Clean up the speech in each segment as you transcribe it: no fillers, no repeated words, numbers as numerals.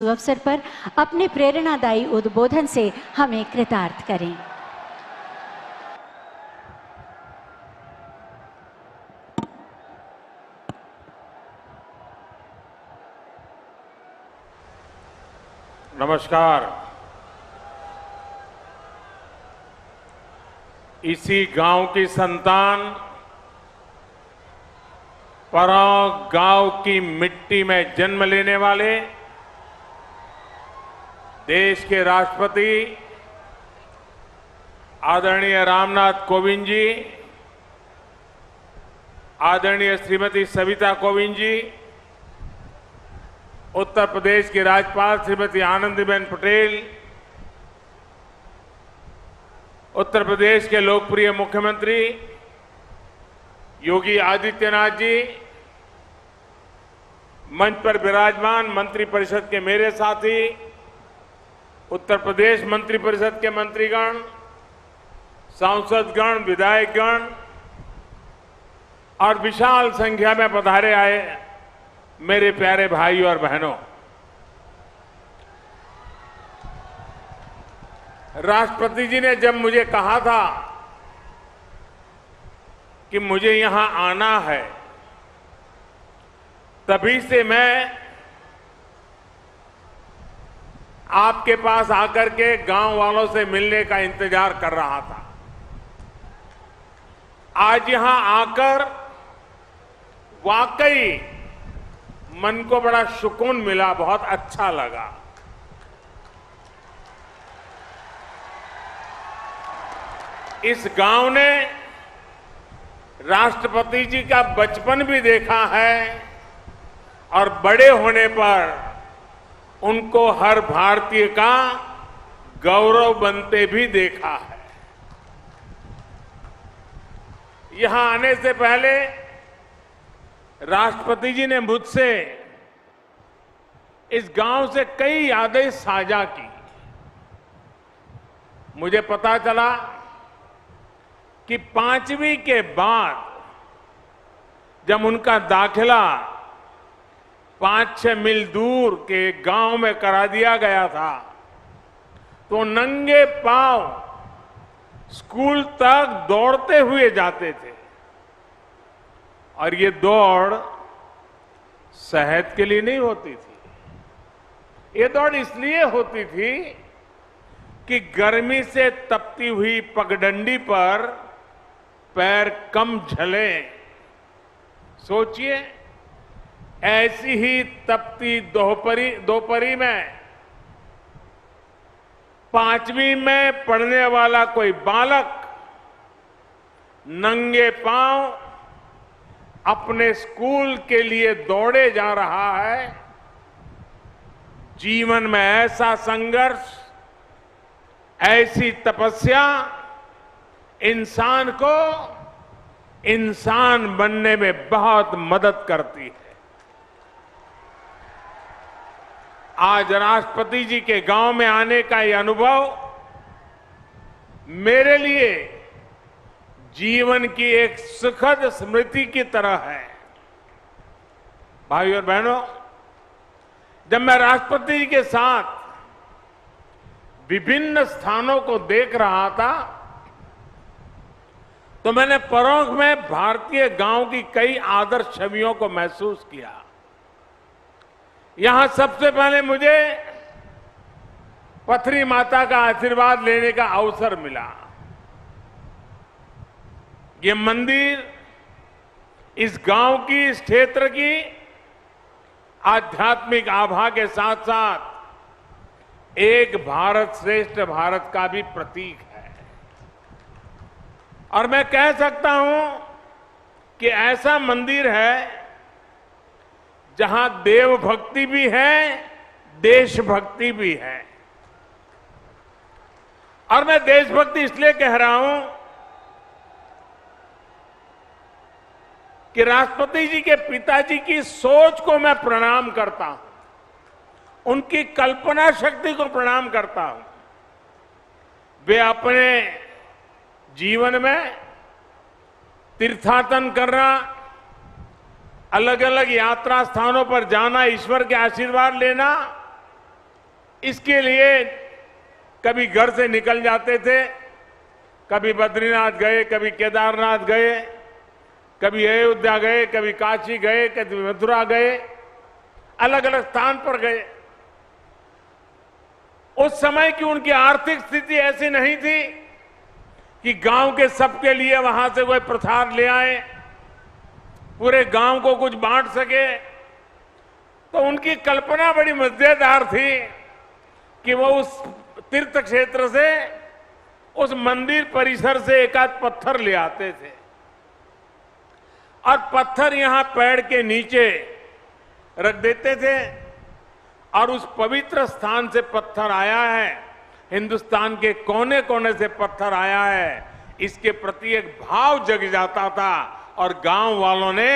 अवसर पर अपने प्रेरणादायी उद्बोधन से हमें कृतार्थ करें। नमस्कार। इसी गांव की संतान, परौं गांव की मिट्टी में जन्म लेने वाले देश के राष्ट्रपति आदरणीय रामनाथ कोविंद जी, आदरणीय श्रीमती सविता कोविंद जी, उत्तर प्रदेश की राज्यपाल श्रीमती आनंदीबेन पटेल, उत्तर प्रदेश के लोकप्रिय मुख्यमंत्री योगी आदित्यनाथ जी, मंच पर विराजमान मंत्रिपरिषद के मेरे साथी, उत्तर प्रदेश मंत्रिपरिषद के मंत्रीगण, सांसदगण, विधायकगण और विशाल संख्या में पधारे आए मेरे प्यारे भाई और बहनों, राष्ट्रपति जी ने जब मुझे कहा था कि मुझे यहां आना है, तभी से मैं आपके पास आकर के गांव वालों से मिलने का इंतजार कर रहा था। आज यहां आकर वाकई मन को बड़ा सुकून मिला, बहुत अच्छा लगा। इस गांव ने राष्ट्रपति जी का बचपन भी देखा है और बड़े होने पर उनको हर भारतीय का गौरव बनते भी देखा है। यहां आने से पहले राष्ट्रपति जी ने मुझसे इस गांव से कई यादें साझा की। मुझे पता चला कि 5वीं के बाद जब उनका दाखिला 5-6 मील दूर के गांव में करा दिया गया था, तो नंगे पांव स्कूल तक दौड़ते हुए जाते थे। और ये दौड़ सेहत के लिए नहीं होती थी, ये दौड़ इसलिए होती थी कि गर्मी से तपती हुई पगडंडी पर पैर कम झले। सोचिए, ऐसी ही तपती दोपहरी में 5वीं में पढ़ने वाला कोई बालक नंगे पांव अपने स्कूल के लिए दौड़े जा रहा है। जीवन में ऐसा संघर्ष, ऐसी तपस्या इंसान को इंसान बनने में बहुत मदद करती है। आज राष्ट्रपति जी के गांव में आने का ये अनुभव मेरे लिए जीवन की एक सुखद स्मृति की तरह है। भाइयों और बहनों, जब मैं राष्ट्रपति जी के साथ विभिन्न स्थानों को देख रहा था, तो मैंने परोक्ष में भारतीय गांव की कई आदर्श छवियों को महसूस किया। यहां सबसे पहले मुझे पथरी माता का आशीर्वाद लेने का अवसर मिला। ये मंदिर इस गांव की, इस क्षेत्र की आध्यात्मिक आभा के साथ साथ एक भारत श्रेष्ठ भारत का भी प्रतीक है। और मैं कह सकता हूं कि ऐसा मंदिर है जहां देव भक्ति भी है, देशभक्ति भी है। और मैं देशभक्ति इसलिए कह रहा हूं कि राष्ट्रपति जी के पिताजी की सोच को मैं प्रणाम करता हूं, उनकी कल्पना शक्ति को प्रणाम करता हूं। वे अपने जीवन में तीर्थाटन करना, अलग अलग यात्रा स्थानों पर जाना, ईश्वर के आशीर्वाद लेना, इसके लिए कभी घर से निकल जाते थे, कभी बद्रीनाथ गए, कभी केदारनाथ गए, कभी अयोध्या गए, कभी काशी गए, कभी मथुरा गए, अलग अलग स्थान पर गए। उस समय की उनकी आर्थिक स्थिति ऐसी नहीं थी कि गांव के सबके लिए वहां से कोई प्रसाद ले आए, पूरे गांव को कुछ बांट सके। तो उनकी कल्पना बड़ी मजेदार थी कि वो उस तीर्थ क्षेत्र से, उस मंदिर परिसर से एक आध पत्थर ले आते थे और पत्थर यहां पेड़ के नीचे रख देते थे और उस पवित्र स्थान से पत्थर आया है, हिंदुस्तान के कोने कोने से पत्थर आया है, इसके प्रति एक भाव जग जाता था और गांव वालों ने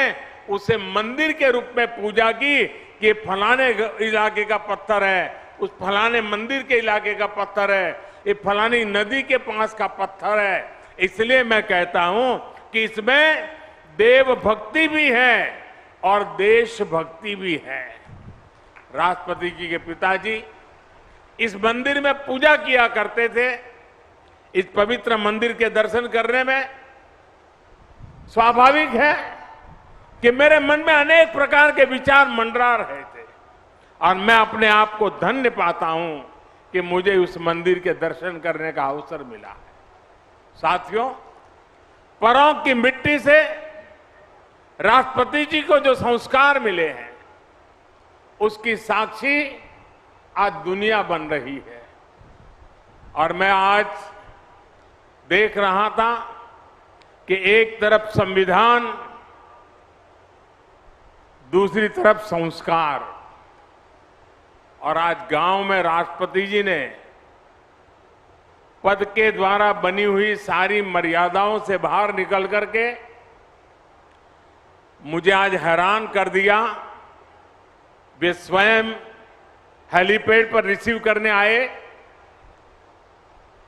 उसे मंदिर के रूप में पूजा की कि फलाने इलाके का पत्थर है, उस फलाने मंदिर के इलाके का पत्थर है, ये फलानी नदी के पास का पत्थर है। इसलिए मैं कहता हूं कि इसमें देव भक्ति भी है और देशभक्ति भी है। राष्ट्रपति जी के पिताजी इस मंदिर में पूजा किया करते थे। इस पवित्र मंदिर के दर्शन करने में स्वाभाविक है कि मेरे मन में अनेक प्रकार के विचार मंडरा रहे थे और मैं अपने आप को धन्य पाता हूं कि मुझे उस मंदिर के दर्शन करने का अवसर मिला है। साथियों, परों की मिट्टी से राष्ट्रपति जी को जो संस्कार मिले हैं, उसकी साक्षी आज दुनिया बन रही है। और मैं आज देख रहा था कि एक तरफ संविधान, दूसरी तरफ संस्कार, और आज गांव में राष्ट्रपति जी ने पद के द्वारा बनी हुई सारी मर्यादाओं से बाहर निकल करके मुझे आज हैरान कर दिया। वे स्वयं हेलीपैड पर रिसीव करने आए।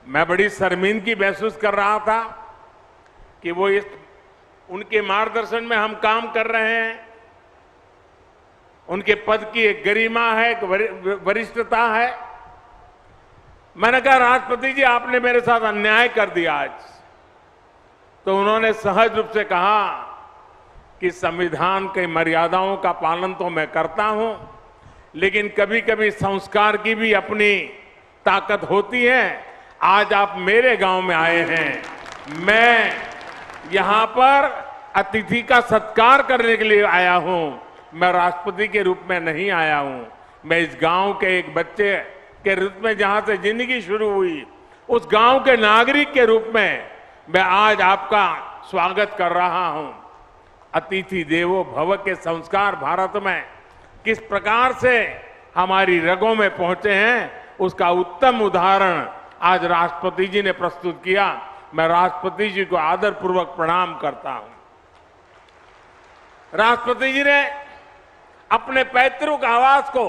मैं बड़ी शर्मिंदगी महसूस कर रहा था कि वो उनके मार्गदर्शन में हम काम कर रहे हैं। उनके पद की एक गरिमा है, एक वरिष्ठता है। मैंने कहा, राष्ट्रपति जी आपने मेरे साथ अन्याय कर दिया आज। तो उन्होंने सहज रूप से कहा कि संविधान की मर्यादाओं का पालन तो मैं करता हूं, लेकिन कभी कभी संस्कार की भी अपनी ताकत होती है। आज आप मेरे गांव में आए हैं, मैं यहां पर अतिथि का सत्कार करने के लिए आया हूं, मैं राष्ट्रपति के रूप में नहीं आया हूं। मैं इस गांव के एक बच्चे के रूप में, जहां से जिंदगी शुरू हुई, उस गांव के नागरिक के रूप में मैं आज आपका स्वागत कर रहा हूं। अतिथि देवो भव के संस्कार भारत में किस प्रकार से हमारी रगों में पहुंचे हैं, उसका उत्तम उदाहरण आज राष्ट्रपति जी ने प्रस्तुत किया। मैं राष्ट्रपति जी को आदरपूर्वक प्रणाम करता हूं। राष्ट्रपति जी ने अपने पैतृक आवास को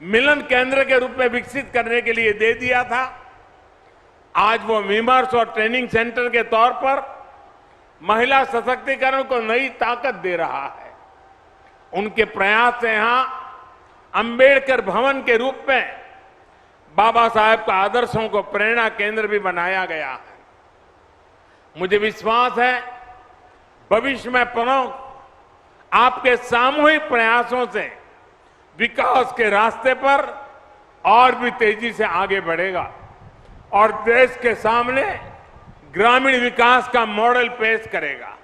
मिलन केंद्र के रूप में विकसित करने के लिए दे दिया था। आज वो विमर्श और ट्रेनिंग सेंटर के तौर पर महिला सशक्तिकरण को नई ताकत दे रहा है। उनके प्रयास से यहां अंबेडकर भवन के रूप में बाबा साहेब का आदर्शों को प्रेरणा केंद्र भी बनाया गया है। मुझे विश्वास है भविष्य में प्रमुख आपके सामूहिक प्रयासों से विकास के रास्ते पर और भी तेजी से आगे बढ़ेगा और देश के सामने ग्रामीण विकास का मॉडल पेश करेगा।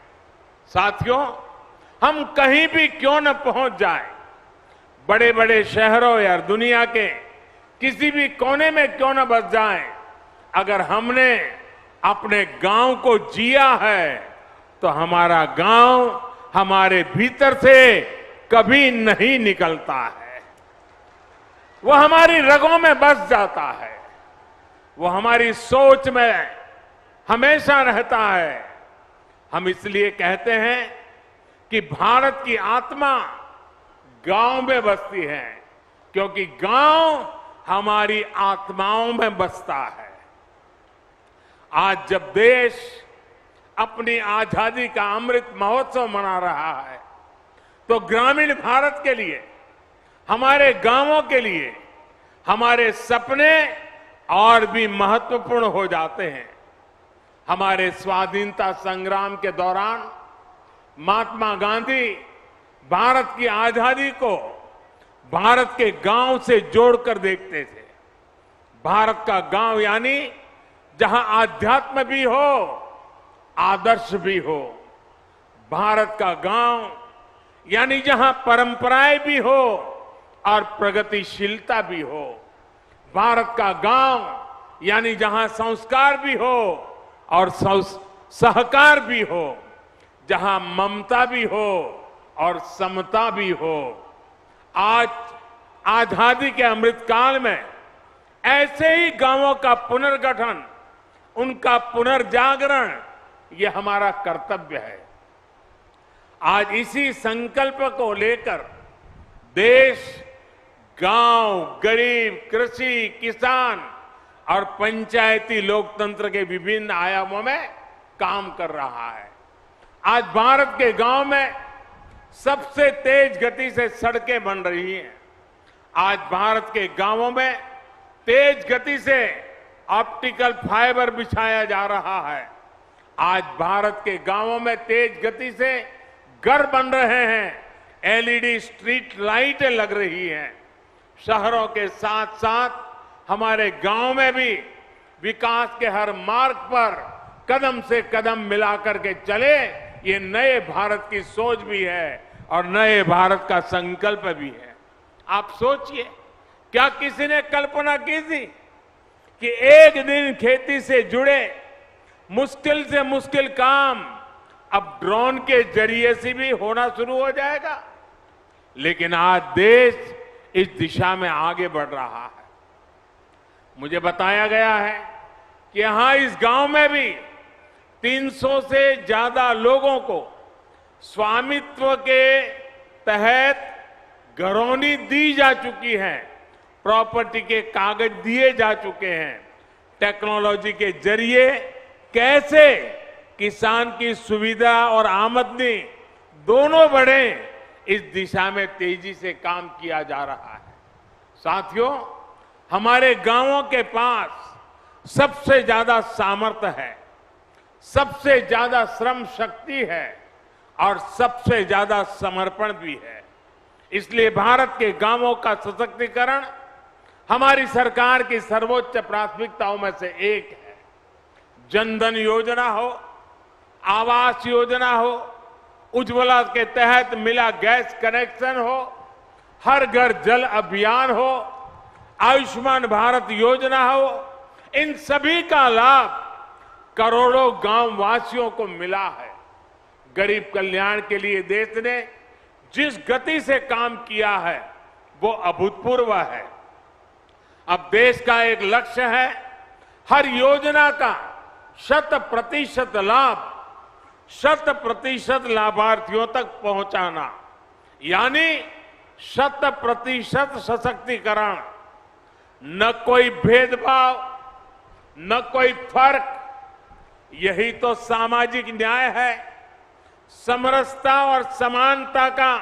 साथियों, हम कहीं भी क्यों न पहुंच जाए, बड़े बड़े शहरों या दुनिया के किसी भी कोने में क्यों न बस जाए, अगर हमने अपने गांव को जिया है तो हमारा गांव हमारे भीतर से कभी नहीं निकलता है। वो हमारी रगों में बस जाता है, वो हमारी सोच में हमेशा रहता है। हम इसलिए कहते हैं कि भारत की आत्मा गांव में बसती है, क्योंकि गांव हमारी आत्माओं में बसता है। आज जब देश अपनी आजादी का अमृत महोत्सव मना रहा है, तो ग्रामीण भारत के लिए, हमारे गांवों के लिए, हमारे सपने और भी महत्वपूर्ण हो जाते हैं। हमारे स्वाधीनता संग्राम के दौरान महात्मा गांधी भारत की आजादी को भारत के गांव से जोड़कर देखते थे। भारत का गांव यानी जहां आध्यात्म भी हो, आदर्श भी हो। भारत का गांव यानी जहां परंपराएं भी हो और प्रगतिशीलता भी हो। भारत का गांव यानी जहां संस्कार भी हो और सहकार भी हो, जहां ममता भी हो और समता भी हो। आज आजादी के अमृत काल में ऐसे ही गांवों का पुनर्गठन, उनका पुनर्जागरण, ये हमारा कर्तव्य है। आज इसी संकल्प को लेकर देश गांव, गरीब, कृषि, किसान और पंचायती लोकतंत्र के विभिन्न आयामों में काम कर रहा है। आज भारत के गांव में सबसे तेज गति से सड़कें बन रही हैं। आज भारत के गांवों में तेज गति से ऑप्टिकल फाइबर बिछाया जा रहा है। आज भारत के गांवों में तेज गति से घर बन रहे हैं, एलईडी स्ट्रीट लाइटें लग रही हैं। शहरों के साथ साथ हमारे गांव में भी विकास के हर मार्ग पर कदम से कदम मिलाकर के चले, ये नए भारत की सोच भी है और नए भारत का संकल्प भी है। आप सोचिए, क्या किसी ने कल्पना की थी कि एक दिन खेती से जुड़े मुश्किल से मुश्किल काम अब ड्रोन के जरिए से भी होना शुरू हो जाएगा? लेकिन आज देश इस दिशा में आगे बढ़ रहा है। मुझे बताया गया है कि यहां इस गांव में भी 300 से ज्यादा लोगों को स्वामित्व के तहत घरौनी दी जा चुकी है, प्रॉपर्टी के कागज दिए जा चुके हैं। टेक्नोलॉजी के जरिए कैसे किसान की सुविधा और आमदनी दोनों बढ़े, इस दिशा में तेजी से काम किया जा रहा है। साथियों, हमारे गांवों के पास सबसे ज्यादा सामर्थ्य है, सबसे ज्यादा श्रम शक्ति है और सबसे ज्यादा समर्पण भी है। इसलिए भारत के गांवों का सशक्तिकरण हमारी सरकार की सर्वोच्च प्राथमिकताओं में से एक है। जनधन योजना हो, आवास योजना हो, उज्ज्वला के तहत मिला गैस कनेक्शन हो, हर घर जल अभियान हो, आयुष्मान भारत योजना हो, इन सभी का लाभ करोड़ों गांव वासियों को मिला है। गरीब कल्याण के लिए देश ने जिस गति से काम किया है वो अभूतपूर्व है। अब देश का एक लक्ष्य है हर योजना का 100% लाभ 100% लाभार्थियों तक पहुंचाना, यानी 100% सशक्तिकरण। न कोई भेदभाव, न कोई फर्क, यही तो सामाजिक न्याय है। समरसता और समानता का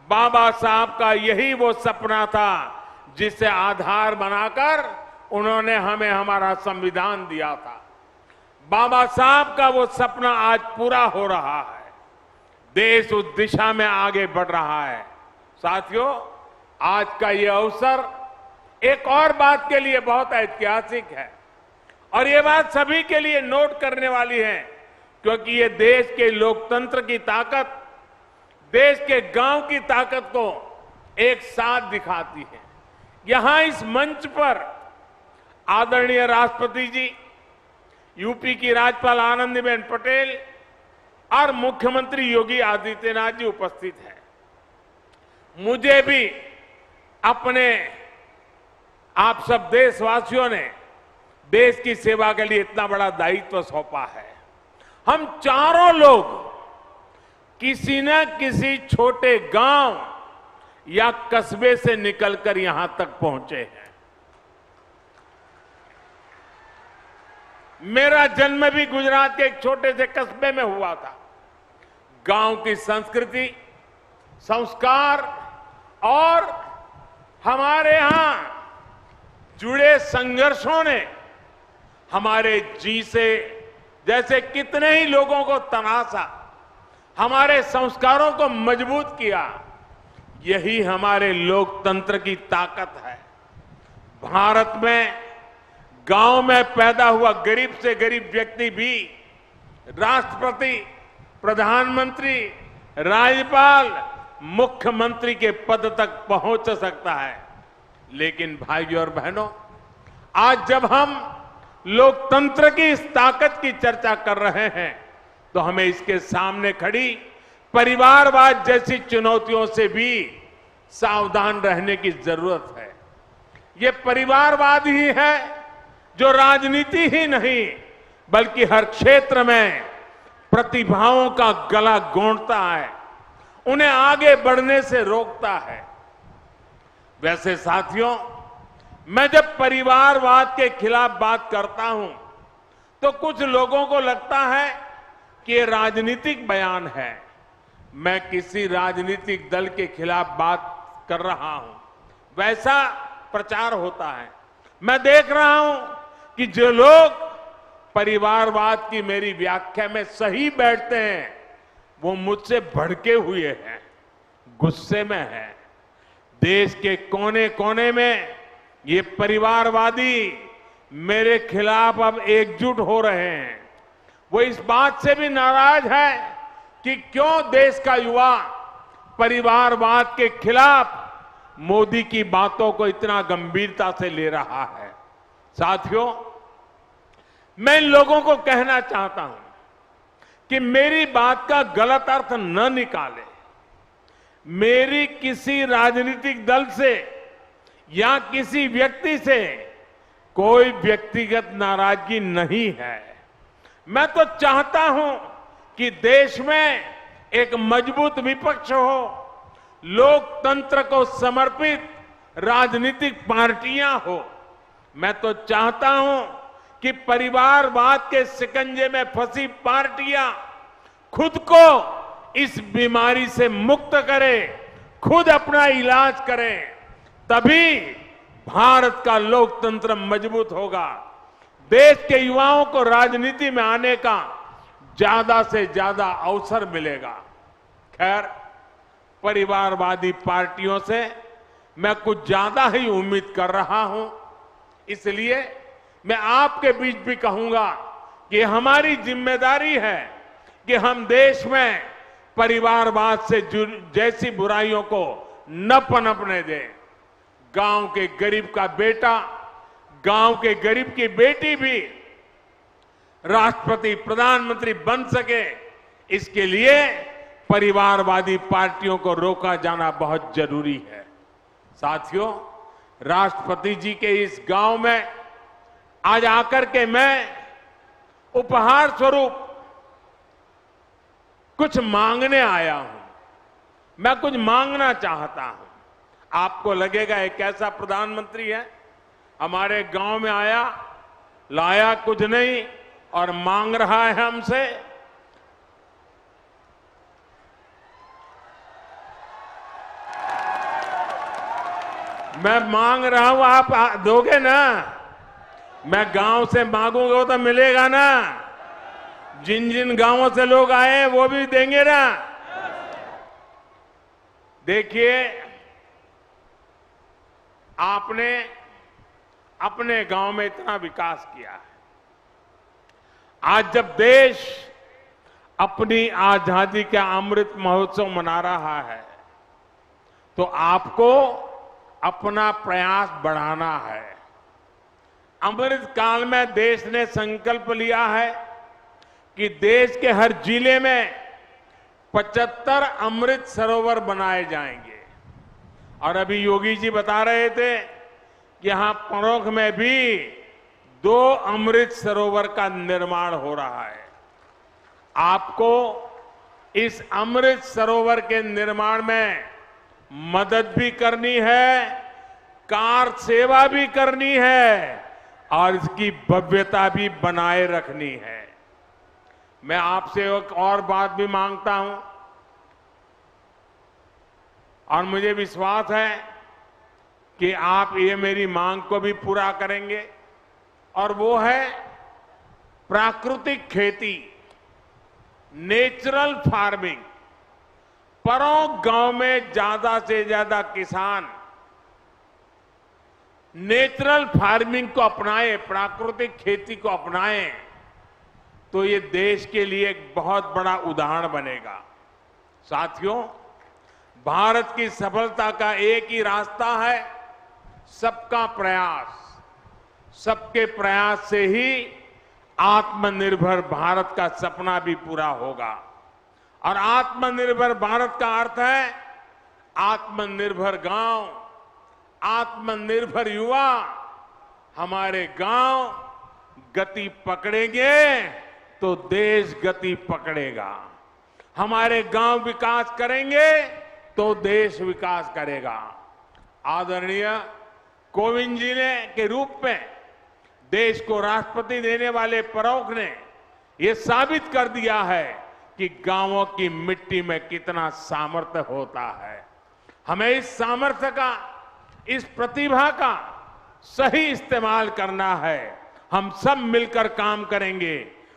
बाबा साहब का यही वो सपना था जिसे आधार बनाकर उन्होंने हमें हमारा संविधान दिया था। बाबा साहब का वो सपना आज पूरा हो रहा है। देश उस दिशा में आगे बढ़ रहा है। साथियों, आज का ये अवसर एक और बात के लिए बहुत ऐतिहासिक है और ये बात सभी के लिए नोट करने वाली है, क्योंकि ये देश के लोकतंत्र की ताकत, देश के गांव की ताकत को एक साथ दिखाती है। यहां इस मंच पर आदरणीय राष्ट्रपति जी, यूपी की राज्यपाल आनंदीबेन पटेल और मुख्यमंत्री योगी आदित्यनाथ जी उपस्थित हैं। मुझे भी अपने आप सब देशवासियों ने देश की सेवा के लिए इतना बड़ा दायित्व सौंपा है। हम चारों लोग किसी न किसी छोटे गांव या कस्बे से निकलकर यहां तक पहुंचे हैं। मेरा जन्म भी गुजरात के एक छोटे से कस्बे में हुआ था। गांव की संस्कृति, संस्कार और हमारे यहां जुड़े संघर्षों ने हमारे जी से जैसे कितने ही लोगों को तनासा, हमारे संस्कारों को मजबूत किया। यही हमारे लोकतंत्र की ताकत है। भारत में गांव में पैदा हुआ गरीब से गरीब व्यक्ति भी राष्ट्रपति, प्रधानमंत्री, राज्यपाल, मुख्यमंत्री के पद तक पहुंच सकता है। लेकिन भाइयों और बहनों, आज जब हम लोकतंत्र की इस ताकत की चर्चा कर रहे हैं तो हमें इसके सामने खड़ी परिवारवाद जैसी चुनौतियों से भी सावधान रहने की जरूरत है। ये परिवारवाद ही है जो राजनीति ही नहीं बल्कि हर क्षेत्र में प्रतिभाओं का गला गोंदता है, उन्हें आगे बढ़ने से रोकता है। वैसे साथियों, मैं जब परिवारवाद के खिलाफ बात करता हूं तो कुछ लोगों को लगता है कि ये राजनीतिक बयान है। मैं किसी राजनीतिक दल के खिलाफ बात कर रहा हूं, वैसा प्रचार होता है। मैं देख रहा हूं कि जो लोग परिवारवाद की मेरी व्याख्या में सही बैठते हैं वो मुझसे भड़के हुए हैं, गुस्से में हैं। देश के कोने कोने में ये परिवारवादी मेरे खिलाफ अब एकजुट हो रहे हैं। वो इस बात से भी नाराज है कि क्यों देश का युवा परिवारवाद के खिलाफ मोदी की बातों को इतना गंभीरता से ले रहा है। साथियों, मैं इन लोगों को कहना चाहता हूं कि मेरी बात का गलत अर्थ न निकाले। मेरी किसी राजनीतिक दल से या किसी व्यक्ति से कोई व्यक्तिगत नाराजगी नहीं है। मैं तो चाहता हूं कि देश में एक मजबूत विपक्ष हो, लोकतंत्र को समर्पित राजनीतिक पार्टियां हो। मैं तो चाहता हूं कि परिवारवाद के शिकंजे में फंसी पार्टियां खुद को इस बीमारी से मुक्त करें, खुद अपना इलाज करें, तभी भारत का लोकतंत्र मजबूत होगा। देश के युवाओं को राजनीति में आने का ज्यादा से ज्यादा अवसर मिलेगा। खैर, परिवारवादी पार्टियों से मैं कुछ ज्यादा ही उम्मीद कर रहा हूं, इसलिए मैं आपके बीच भी कहूंगा कि हमारी जिम्मेदारी है कि हम देश में परिवारवाद से जैसी बुराइयों को न पनपने दें। गांव के गरीब का बेटा, गांव के गरीब की बेटी भी राष्ट्रपति, प्रधानमंत्री बन सके, इसके लिए परिवारवादी पार्टियों को रोका जाना बहुत जरूरी है। साथियों, राष्ट्रपति जी के इस गांव में आज आकर के मैं उपहार स्वरूप कुछ मांगने आया हूं। मैं कुछ मांगना चाहता हूं। आपको लगेगा एक कैसा प्रधानमंत्री है, हमारे गांव में आया, लाया कुछ नहीं और मांग रहा है हमसे। मैं मांग रहा हूं, आप दोगे ना? मैं गांव से मांगूंगा तो मिलेगा ना? जिन जिन गांवों से लोग आए वो भी देंगे ना? देखिए, आपने अपने गांव में इतना विकास किया है। आज जब देश अपनी आजादी का अमृत महोत्सव मना रहा है तो आपको अपना प्रयास बढ़ाना है। अमृत काल में देश ने संकल्प लिया है कि देश के हर जिले में 75 अमृत सरोवर बनाए जाएंगे। और अभी योगी जी बता रहे थे कि यहां परोख में भी 2 अमृत सरोवर का निर्माण हो रहा है। आपको इस अमृत सरोवर के निर्माण में मदद भी करनी है, कार सेवा भी करनी है और इसकी भव्यता भी बनाए रखनी है। मैं आपसे एक और बात भी मांगता हूं और मुझे विश्वास है कि आप ये मेरी मांग को भी पूरा करेंगे, और वो है प्राकृतिक खेती, नेचुरल फार्मिंग। परों गांव में ज्यादा से ज्यादा किसान नेचुरल फार्मिंग को अपनाएं, प्राकृतिक खेती को अपनाएं, तो ये देश के लिए एक बहुत बड़ा उदाहरण बनेगा। साथियों, भारत की सफलता का एक ही रास्ता है, सबका प्रयास। सबके प्रयास से ही आत्मनिर्भर भारत का सपना भी पूरा होगा। और आत्मनिर्भर भारत का अर्थ है आत्मनिर्भर गांव, आत्मनिर्भर युवा। हमारे गांव गति पकड़ेंगे तो देश गति पकड़ेगा। हमारे गांव विकास करेंगे तो देश विकास करेगा। आदरणीय कोविंद जी ने के रूप में देश को राष्ट्रपति देने वाले प्रमुख ने यह साबित कर दिया है कि गांवों की मिट्टी में कितना सामर्थ्य होता है। हमें इस सामर्थ्य का, इस प्रतिभा का सही इस्तेमाल करना है। हम सब मिलकर काम करेंगे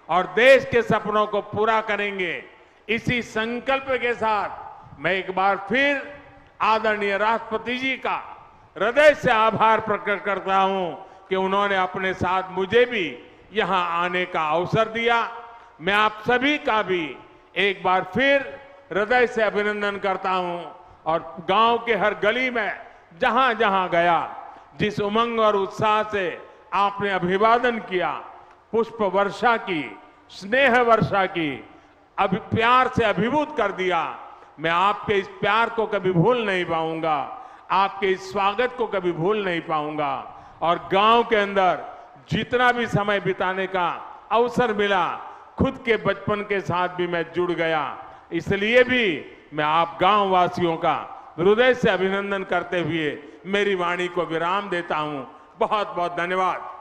और देश के सपनों को पूरा करेंगे। इसी संकल्प के साथ मैं एक बार फिर आदरणीय राष्ट्रपति जी का हृदय से आभार प्रकट करता हूं कि उन्होंने अपने साथ मुझे भी यहां आने का अवसर दिया। मैं आप सभी का भी एक बार फिर हृदय से अभिनंदन करता हूं और गांव के हर गली में जहां जहां गया, जिस उमंग और उत्साह से आपने अभिवादन किया, पुष्प वर्षा की, स्नेह वर्षा की, प्यार से अभिभूत कर दिया, मैं आपके इस प्यार को कभी भूल नहीं पाऊंगा, आपके इस स्वागत को कभी भूल नहीं पाऊंगा। और गांव के अंदर जितना भी समय बिताने का अवसर मिला, खुद के बचपन के साथ भी मैं जुड़ गया। इसलिए भी मैं आप गांव वासियों का हृदय से अभिनंदन करते हुए मेरी वाणी को विराम देता हूं। बहुत बहुत धन्यवाद।